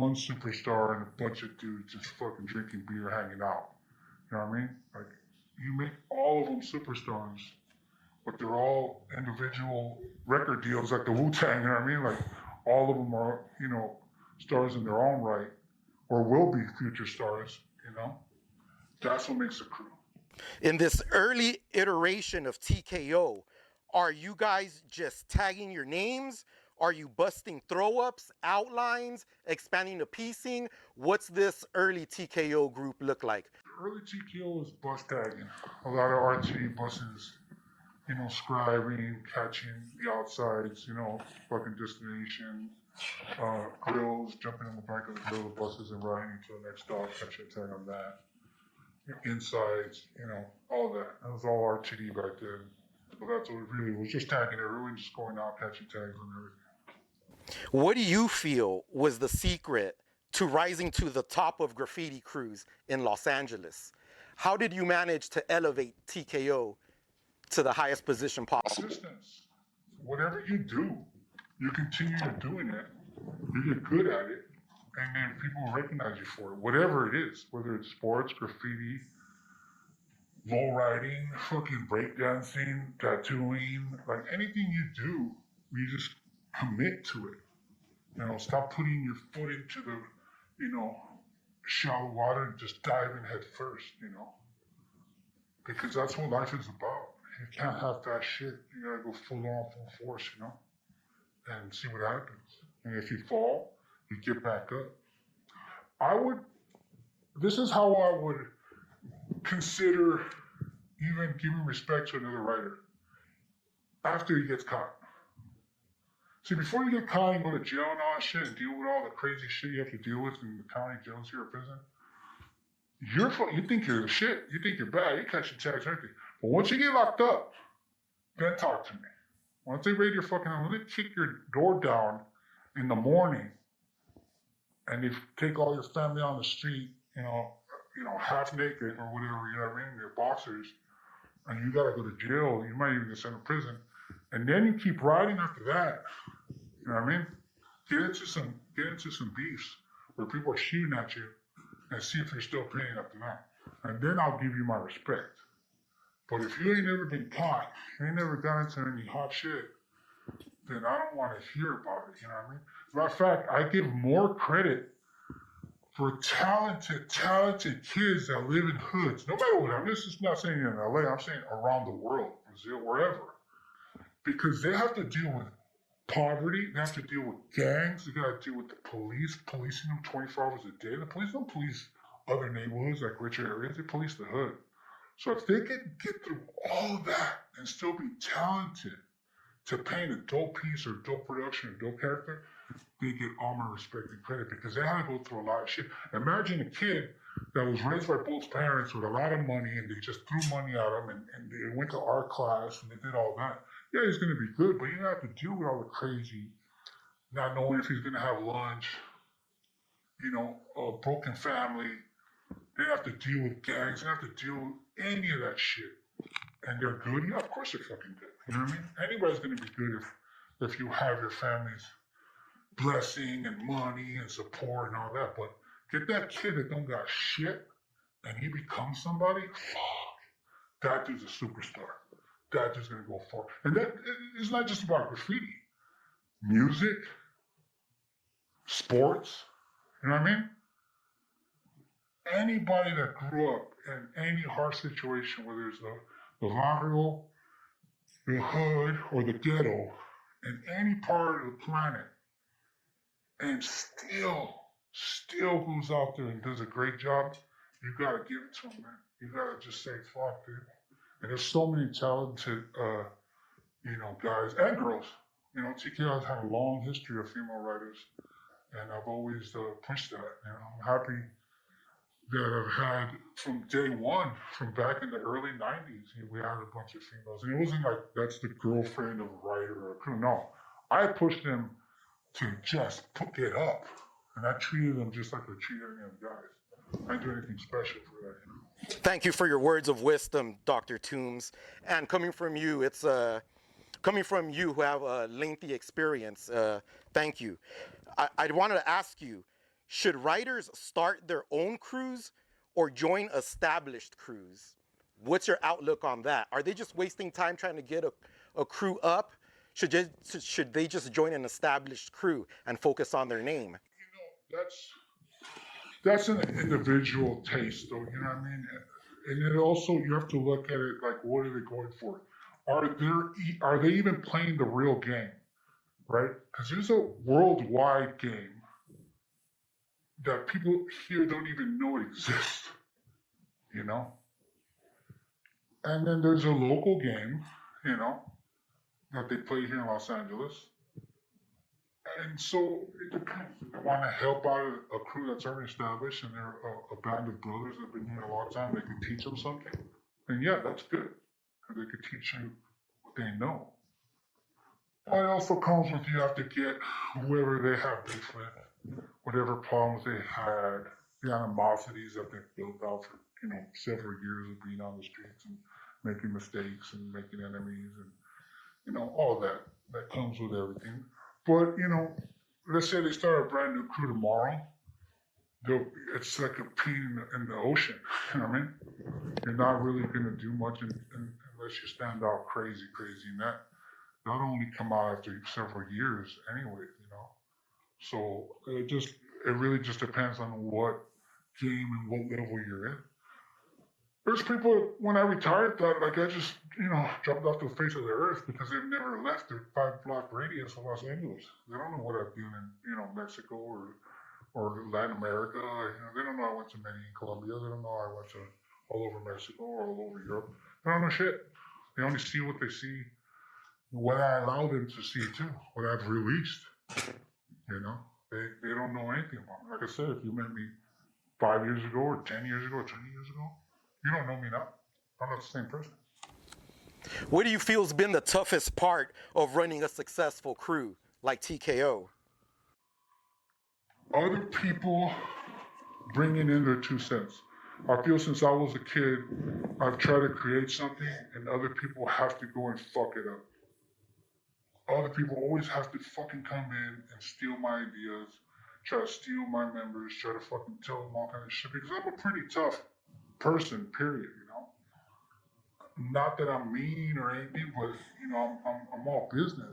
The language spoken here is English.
one superstar and a bunch of dudes just fucking drinking beer, hanging out. You know what I mean? Like, you make all of them superstars, but they're all individual record deals like the Wu-Tang, you know what I mean? Like, all of them are, you know, stars in their own right, or will be future stars, you know? That's what makes a crew. In this early iteration of TKO, are you guys just tagging your names? Are you busting throw-ups, outlines, expanding the piecing? What's this early TKO group look like? Early TKO is bus tagging. A lot of RT buses, you know, scribing, catching the outsides, you know, fucking destination, grills, jumping on the back of the grill of buses and riding to the next stop, catching a tag on that. Insides, you know, all that. That was all RTD back then. So that's what it really was, just tagging everyone, just going out, catching tags and everything. What do you feel was the secret to rising to the top of graffiti crews in Los Angeles? How did you manage to elevate TKO to the highest position possible? Persistence. Whatever you do, you continue doing it, you get good at it, and then people recognize you for it. Whatever it is, whether it's sports, graffiti, low riding, fucking breakdancing, tattooing, like anything you do, you just commit to it. You know, stop putting your foot into the, you know, shallow water and just dive in head first, you know. Because that's what life is about. You can't have that shit. You gotta go full on, full force, you know, and see what happens. And if you fall, you get back up. This is how I would consider even giving respect to another writer after he gets caught. See, before you get caught and go to jail and all that shit and deal with all the crazy shit you have to deal with in the county jails here or prison, you think you're the shit. You think you're bad. You catch your tags and everything. But once you get locked up, then talk to me. Once they raid your fucking house, when they kick your door down in the morning and they take all your family on the street, you know, half naked or whatever, you know what I mean, your boxers, and you gotta go to jail, you might even get sent to prison. And then you keep riding after that. You know what I mean? Get into some beefs where people are shooting at you and see if you're still paying after that. And then I'll give you my respect. But if you ain't never been caught, you ain't never got into any hot shit, then I don't want to hear about it, you know what I mean? As a matter of fact, I give more credit for talented kids that live in hoods, no matter what. I'm just not saying in LA, I'm saying around the world, Brazil, wherever. Because they have to deal with poverty, they have to deal with gangs, they got to deal with the police, policing them 24 hours a day. The police don't police other neighborhoods like richer areas, they police the hood. So if they can get through all of that and still be talented to paint a dope piece or dope production or dope character, they get all my respect and credit because they had to go through a lot of shit. Imagine a kid that was raised by both parents with a lot of money and they just threw money at him and they went to art class and they did all that. Yeah, he's going to be good, but you have to deal with all the crazy, not knowing if he's going to have lunch, you know, a broken family. They have to deal with gangs. They have to deal with any of that shit. And they're good? Yeah, of course they're fucking good. You know what I mean? Anybody's going to be good if you have your family's blessing and money and support and all that. But get that kid that don't got shit and he becomes somebody, fuck, that dude's a superstar. That dude's going to go far. And that it's not just about graffiti. Music, sports, you know what I mean? Anybody that grew up in any harsh situation, whether it's the barrio, the hood, or the ghetto, in any part of the planet, and still goes out there and does a great job, you gotta give it to him, man. You gotta just say, fuck, dude. And there's so many talented, you know, guys and girls. You know, TKO has had a long history of female writers, and I've always pushed that. You know, I'm happy that I've had from day one, from back in the early 90s, we had a bunch of females. And it wasn't like that's the girlfriend of a writer or a crew. No, I pushed them to just get up. And I treated them just like I treated any other guys. I didn't do anything special for that, you know. Thank you for your words of wisdom, Dr. Toombs. And coming from you, it's coming from you who have a lengthy experience, thank you. I wanted to ask you, Should writers start their own crews or join established crews? What's your outlook on that? Are they just wasting time trying to get a crew up? Should they just join an established crew and focus on their name? That's an individual taste, though. You know what I mean? And it also, you have to look at it like, what are they going for? Are they even playing the real game, right? Because there's a worldwide game that people here don't even know exists, you know? And then there's a local game, you know, that they play here in Los Angeles. And so it depends. If they want to help out a crew that's already established and they're a band of brothers that have been here a long time, they can teach them something. And yeah, that's good. Because they can teach you what they know. But it also comes with you have to get whoever they have beef with, whatever problems they had, the animosities that they've built out for, you know, several years of being on the streets and making mistakes and making enemies and, you know, all that comes with everything. But, you know, let's say they start a brand new crew tomorrow. It's like a pea in the ocean. You know what I mean? You're not really going to do much unless you stand out crazy. And that'll only come out after several years anyway, you know? So it really just depends on what game and what level you're in. There's people, when I retired, thought like I just, you know, jumped off the face of the earth because they've never left their 5-block radius of Los Angeles. They don't know what I've done in, you know, Mexico or Latin America. You know, they don't know I went to Medellin, Colombia. They don't know I went to all over Mexico or all over Europe. They don't know shit. They only see what they see, what I allow them to see too, what I've released. You know, they don't know anything about me. Like I said, if you met me 5 years ago or 10 years ago or 20 years ago, you don't know me now. I'm not the same person. What do you feel has been the toughest part of running a successful crew like TKO? Other people bringing in their 2 cents. I feel since I was a kid, I've tried to create something and other people have to go and fuck it up. Other people always have to fucking come in and steal my ideas, try to steal my members, try to fucking tell them all kind of shit because I'm a pretty tough person, period, you know? Not that I'm mean or anything, but, you know, I'm all business.